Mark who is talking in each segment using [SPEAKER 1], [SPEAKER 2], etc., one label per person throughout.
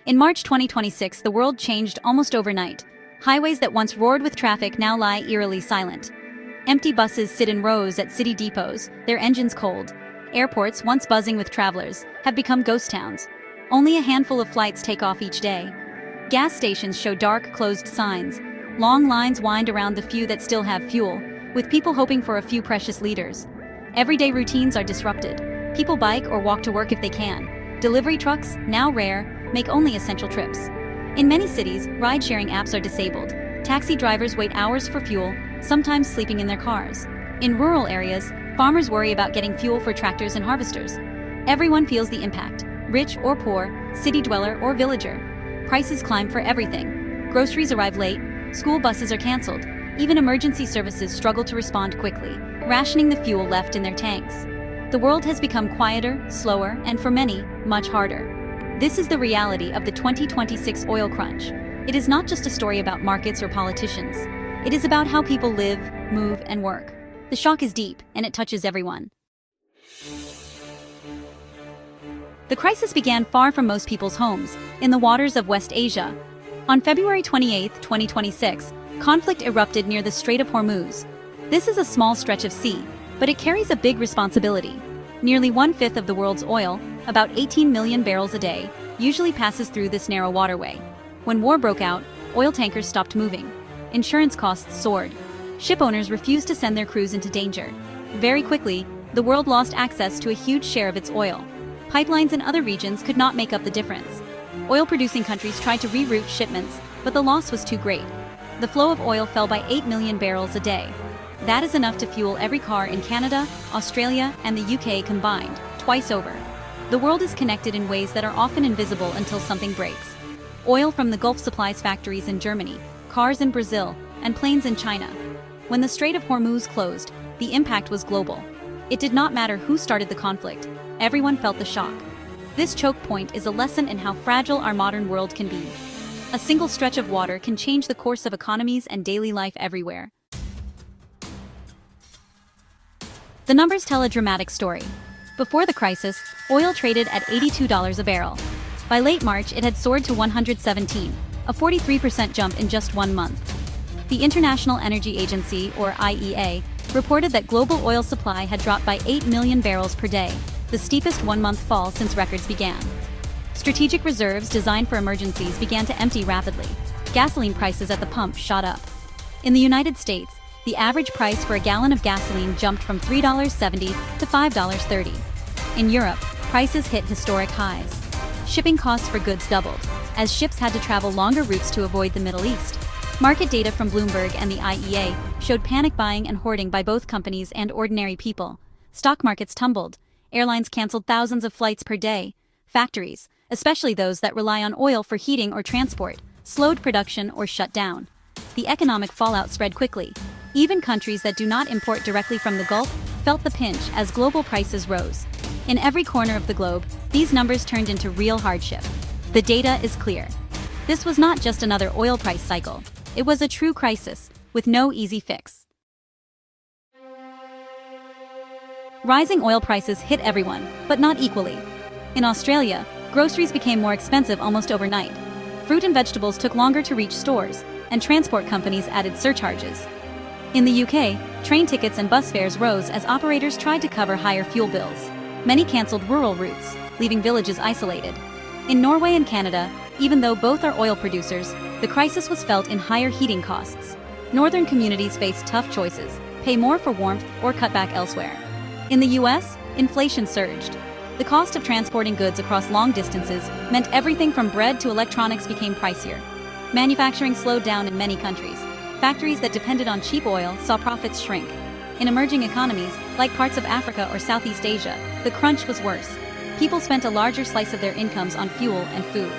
[SPEAKER 1] In March 2026, the world changed almost overnight. Highways that once roared with traffic now lie eerily silent. Empty buses sit in rows at city depots, their engines cold. Airports, once buzzing with travelers, have become ghost towns. Only a handful of flights take off each day. Gas stations show dark, closed signs. Long lines wind around the few that still have fuel, with people hoping for a few precious liters. Everyday routines are disrupted. People bike or walk to work if they can. Delivery trucks, now rare, make only essential trips. In many cities, ride-sharing apps are disabled. Taxi drivers wait hours for fuel, sometimes sleeping in their cars. In rural areas, farmers worry about getting fuel for tractors and harvesters. Everyone feels the impact, rich or poor, city dweller or villager. Prices climb for everything. Groceries arrive late, school buses are canceled. Even emergency services struggle to respond quickly, rationing the fuel left in their tanks. The world has become quieter, slower, and for many, much harder. This is the reality of the 2026 oil crunch. It is not just a story about markets or politicians. It is about how people live, move, and work. The shock is deep, and it touches everyone. The crisis began far from most people's homes, in the waters of West Asia. On February 28, 2026, conflict erupted near the Strait of Hormuz. This is a small stretch of sea, but it carries a big responsibility. Nearly 1/5 of the world's oil, about 18 million barrels a day, usually passes through this narrow waterway. When war broke out, oil tankers stopped moving. Insurance costs soared. Ship owners refused to send their crews into danger. Very quickly, the world lost access to a huge share of its oil. Pipelines in other regions could not make up the difference. Oil-producing countries tried to reroute shipments, but the loss was too great. The flow of oil fell by 8 million barrels a day. That is enough to fuel every car in Canada, Australia, and the UK combined, twice over. The world is connected in ways that are often invisible until something breaks. Oil from the Gulf supplies factories in Germany, cars in Brazil, and planes in China. When the Strait of Hormuz closed, the impact was global. It did not matter who started the conflict. Everyone felt the shock. This choke point is a lesson in how fragile our modern world can be. A single stretch of water can change the course of economies and daily life everywhere. The numbers tell a dramatic story. Before the crisis, oil traded at $82 a barrel. By late March, it had soared to $117, a 43% jump in just 1 month. The International Energy Agency, or IEA, reported that global oil supply had dropped by 8 million barrels per day, the steepest one-month fall since records began. Strategic reserves designed for emergencies began to empty rapidly. Gasoline prices at the pump shot up. In the United States, the average price for a gallon of gasoline jumped from $3.70 to $5.30. In Europe, prices hit historic highs. Shipping costs for goods doubled, as ships had to travel longer routes to avoid the Middle East. Market data from Bloomberg and the IEA showed panic buying and hoarding by both companies and ordinary people. Stock markets tumbled. Airlines canceled thousands of flights per day. Factories, especially those that rely on oil for heating or transport, slowed production or shut down. The economic fallout spread quickly. Even countries that do not import directly from the Gulf felt the pinch as global prices rose. In every corner of the globe, these numbers turned into real hardship. The data is clear. This was not just another oil price cycle. It was a true crisis, with no easy fix. Rising oil prices hit everyone, but not equally. In Australia, groceries became more expensive almost overnight. Fruit and vegetables took longer to reach stores, and transport companies added surcharges. In the UK, train tickets and bus fares rose as operators tried to cover higher fuel bills. Many canceled rural routes, leaving villages isolated. In Norway and Canada, even though both are oil producers, the crisis was felt in higher heating costs. Northern communities faced tough choices: pay more for warmth or cut back elsewhere. In the US, inflation surged. The cost of transporting goods across long distances meant everything from bread to electronics became pricier. Manufacturing slowed down in many countries. Factories that depended on cheap oil saw profits shrink. In emerging economies, like parts of Africa or Southeast Asia, the crunch was worse. People spent a larger slice of their incomes on fuel and food.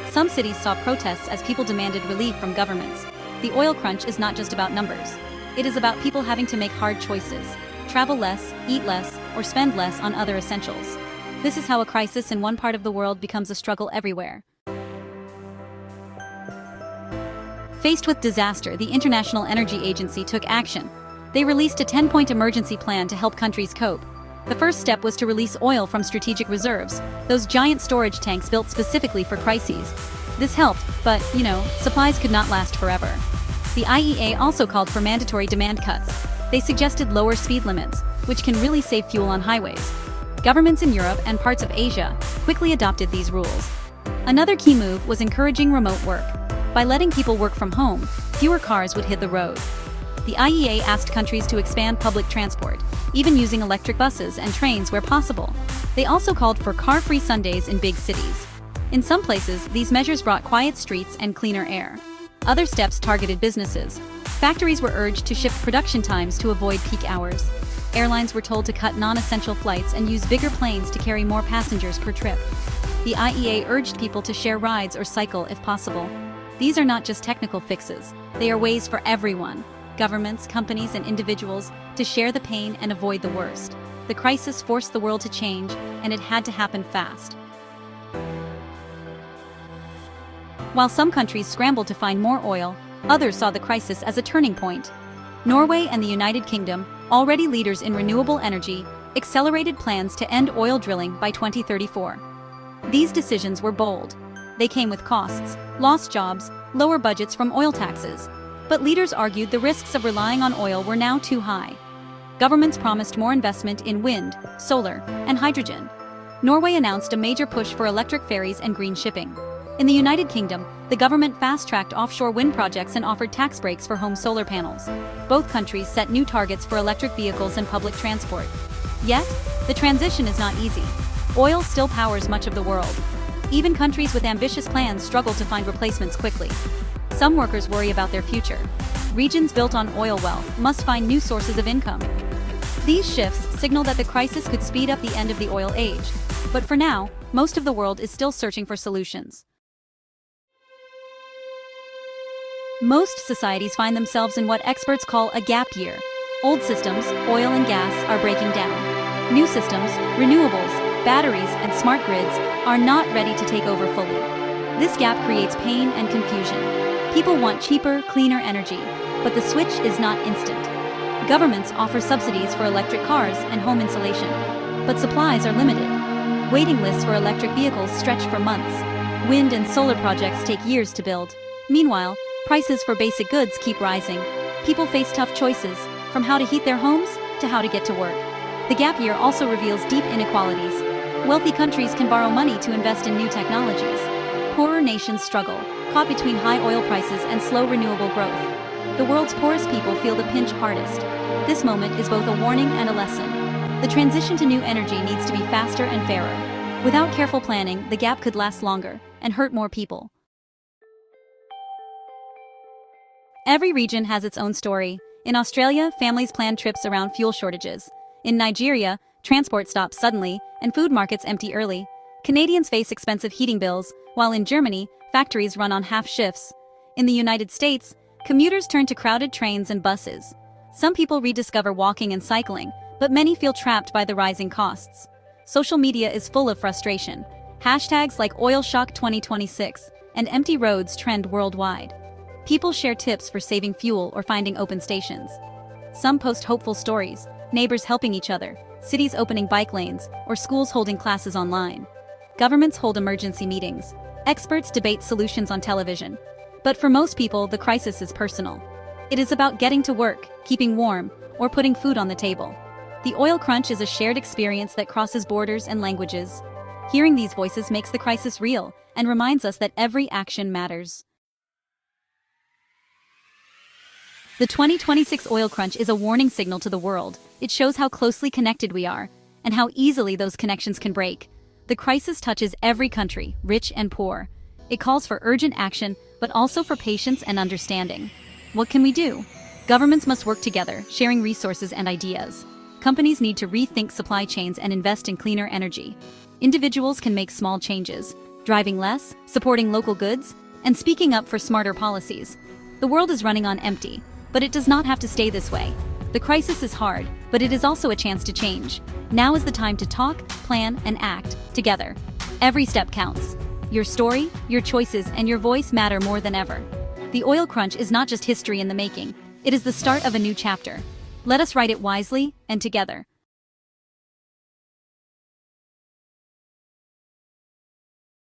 [SPEAKER 1] Some cities saw protests as people demanded relief from governments. The oil crunch is not just about numbers. It is about people having to make hard choices: travel less, eat less, or spend less on other essentials. This is how a crisis in one part of the world becomes a struggle everywhere. Faced with disaster, the International Energy Agency took action. They released a 10-point emergency plan to help countries cope. The first step was to release oil from strategic reserves, those giant storage tanks built specifically for crises. This helped, but, supplies could not last forever. The IEA also called for mandatory demand cuts. They suggested lower speed limits, which can really save fuel on highways. Governments in Europe and parts of Asia quickly adopted these rules. Another key move was encouraging remote work. By letting people work from home, fewer cars would hit the road. The IEA asked countries to expand public transport, even using electric buses and trains where possible. They also called for car-free Sundays in big cities. In some places, these measures brought quiet streets and cleaner air. Other steps targeted businesses. Factories were urged to shift production times to avoid peak hours. Airlines were told to cut non-essential flights and use bigger planes to carry more passengers per trip. The IEA urged people to share rides or cycle if possible. These are not just technical fixes, they are ways for everyone, governments, companies, and individuals, to share the pain and avoid the worst. The crisis forced the world to change, and it had to happen fast. While some countries scrambled to find more oil, others saw the crisis as a turning point. Norway and the United Kingdom, already leaders in renewable energy, accelerated plans to end oil drilling by 2034. These decisions were bold. They came with costs, lost jobs, lower budgets from oil taxes. But leaders argued the risks of relying on oil were now too high. Governments promised more investment in wind, solar, and hydrogen. Norway announced a major push for electric ferries and green shipping. In the United Kingdom, the government fast-tracked offshore wind projects and offered tax breaks for home solar panels. Both countries set new targets for electric vehicles and public transport. Yet, the transition is not easy. Oil still powers much of the world. Even countries with ambitious plans struggle to find replacements quickly. Some workers worry about their future. Regions built on oil wealth must find new sources of income. These shifts signal that the crisis could speed up the end of the oil age. But for now, most of the world is still searching for solutions. Most societies find themselves in what experts call a gap year. Old systems, oil and gas, are breaking down. New systems, renewables, batteries, and smart grids are not ready to take over fully. This gap creates pain and confusion. People want cheaper, cleaner energy, but the switch is not instant. Governments offer subsidies for electric cars and home insulation, but supplies are limited. Waiting lists for electric vehicles stretch for months. Wind and solar projects take years to build. Meanwhile, prices for basic goods keep rising. People face tough choices, from how to heat their homes to how to get to work. The gap year also reveals deep inequalities. Wealthy countries can borrow money to invest in new technologies. Poorer nations struggle, caught between high oil prices and slow renewable growth. The world's poorest people feel the pinch hardest. This moment is both a warning and a lesson. The transition to new energy needs to be faster and fairer. Without careful planning, the gap could last longer and hurt more people. Every region has its own story. In Australia, families plan trips around fuel shortages. In Nigeria, transport stops suddenly, and food markets empty early. Canadians face expensive heating bills, while in Germany, factories run on half shifts. In the United States, commuters turn to crowded trains and buses. Some people rediscover walking and cycling, but many feel trapped by the rising costs. Social media is full of frustration. Hashtags like OilShock2026 and empty roads trend worldwide. People share tips for saving fuel or finding open stations. Some post hopeful stories, neighbors helping each other, cities opening bike lanes, or schools holding classes online. Governments hold emergency meetings. Experts debate solutions on television. But for most people, the crisis is personal. It is about getting to work, keeping warm, or putting food on the table. The oil crunch is a shared experience that crosses borders and languages. Hearing these voices makes the crisis real and reminds us that every action matters. The 2026 oil crunch is a warning signal to the world. It shows how closely connected we are, and how easily those connections can break. The crisis touches every country, rich and poor. It calls for urgent action, but also for patience and understanding. What can we do? Governments must work together, sharing resources and ideas. Companies need to rethink supply chains and invest in cleaner energy. Individuals can make small changes, driving less, supporting local goods, and speaking up for smarter policies. The world is running on empty. But it does not have to stay this way. The crisis is hard, but it is also a chance to change. Now is the time to talk, plan, and act together. Every step counts. Your story, your choices, and your voice matter more than ever. The oil crunch is not just history in the making. It is the start of a new chapter. Let us write it wisely and together.